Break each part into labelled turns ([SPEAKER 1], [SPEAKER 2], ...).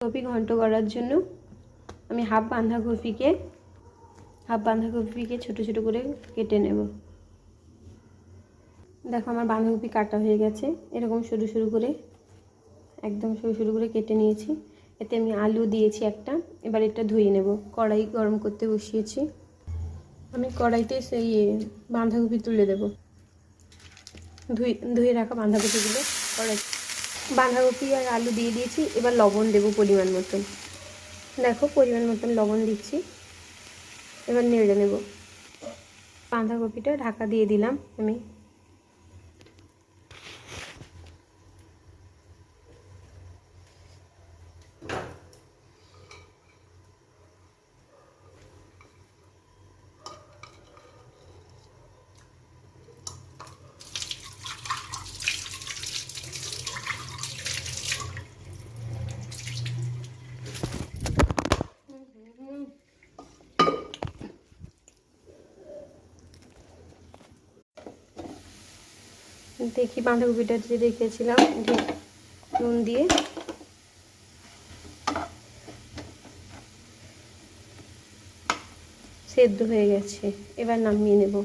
[SPEAKER 1] বাঁধাকপি ঘন্ট করার জন্য আমি হাফ বাঁধাকপিকে ছোট ছোট করে কেটে নেব। দেখো আমার বাঁধাকপি কাটা হয়ে গেছে, এরকম সরু সরু করে, একদম সরু সরু করে কেটে নিয়েছি। এতে আমি আলু দিয়েছি একটা। এবার এটা ধুয়ে নেব। কড়াই গরম করতে বসিয়েছি। আমি কড়াইতে সেই বাঁধাকপি তুলে দেব। ধুয়ে রাখা বাঁধাকপিগুলো কড়াই, বাঁধাকপি আর আলু দিয়ে দিয়েছি। এবার লবণ দেব পরিমাণ মতন। দেখো পরিমাণ মতন লবণ দিচ্ছি। এবার নেড়ে নেব। বাঁধাকপিটা ঢাকা দিয়ে দিলাম আমি। দেখি বাঁধাকপিটা যে রেখেছিলাম নুন দিয়ে সেদ্ধ হয়ে গেছে। এবার নামিয়ে নেব।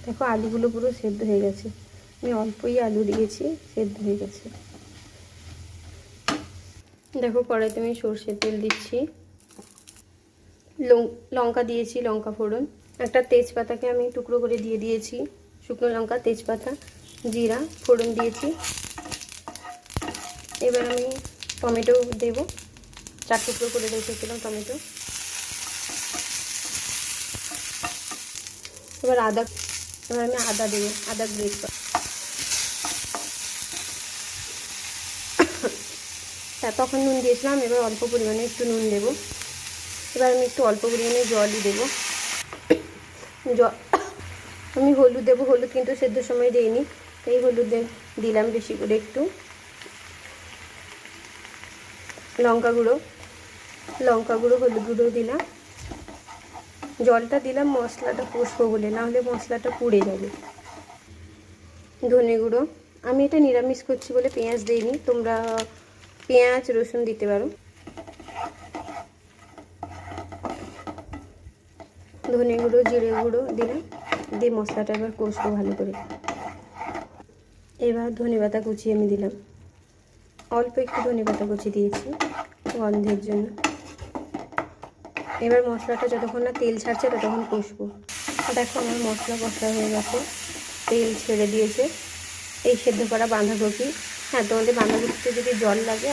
[SPEAKER 1] দেখো আলুগুলো পুরো সেদ্ধ হয়ে গেছে। আমি অল্পই আলু দিয়েছি, সেদ্ধ হয়ে গেছে। দেখো কড়াইতে আমি সর্ষের তেল দিচ্ছি, লঙ্কা দিয়েছি, লঙ্কা ফোড়ন, একটা তেজপাতাকে আমি টুকরো করে দিয়ে দিয়েছি, শুকনো লঙ্কা, তেজপাতা, জিরা ফোড়ন দিয়েছি। এবার আমি টমেটো দেব, 4 টুকরো করে রেখেছিলাম টমেটো। এবার আমি আদা দেবো, আদা গ্রেট করা। তখন নুন দিয়েছিলাম, এবার অল্প পরিমাণে একটু নুন দেবো। এবার আমি একটু অল্প পরিমাণে জলই দেবো। আমি হলুদ দেবো, হলুদ কিন্তু সেদ্ধ সময় দিইনি, তাই হলুদ দিলাম বেশি করে একটু। লঙ্কা গুঁড়ো, হলুদ গুঁড়ো দিলাম। জলটা দিলাম মশলাটা কষবো বলে, নাহলে মশলাটা পুড়ে যাবে। ধনে গুঁড়ো, আমি এটা নিরামিষ করছি বলে পেঁয়াজ দিইনি, তোমরা পেঁয়াজ রসুন দিতে পারো। ধনে গুঁড়ো, জিরে গুঁড়ো দিলাম, দিয়ে মশলাটা এবার কষবো ভালো করে। এবার ধনেপাতা কুচি আমি দিলাম, অল্প একটু ধনেপাতা কুচি দিয়েছি গন্ধের জন্য। এবার মশলাটা যতক্ষণ না তেল ছাড়ছে ততক্ষণ কষবো। দেখো আমার মশলা কষা হয়ে গেছে, তেল ছেড়ে দিয়েছে। এই সেদ্ধ করা বাঁধাকপি, হ্যাঁ তোমাদের বাঁধাকপিতে যদি জল লাগে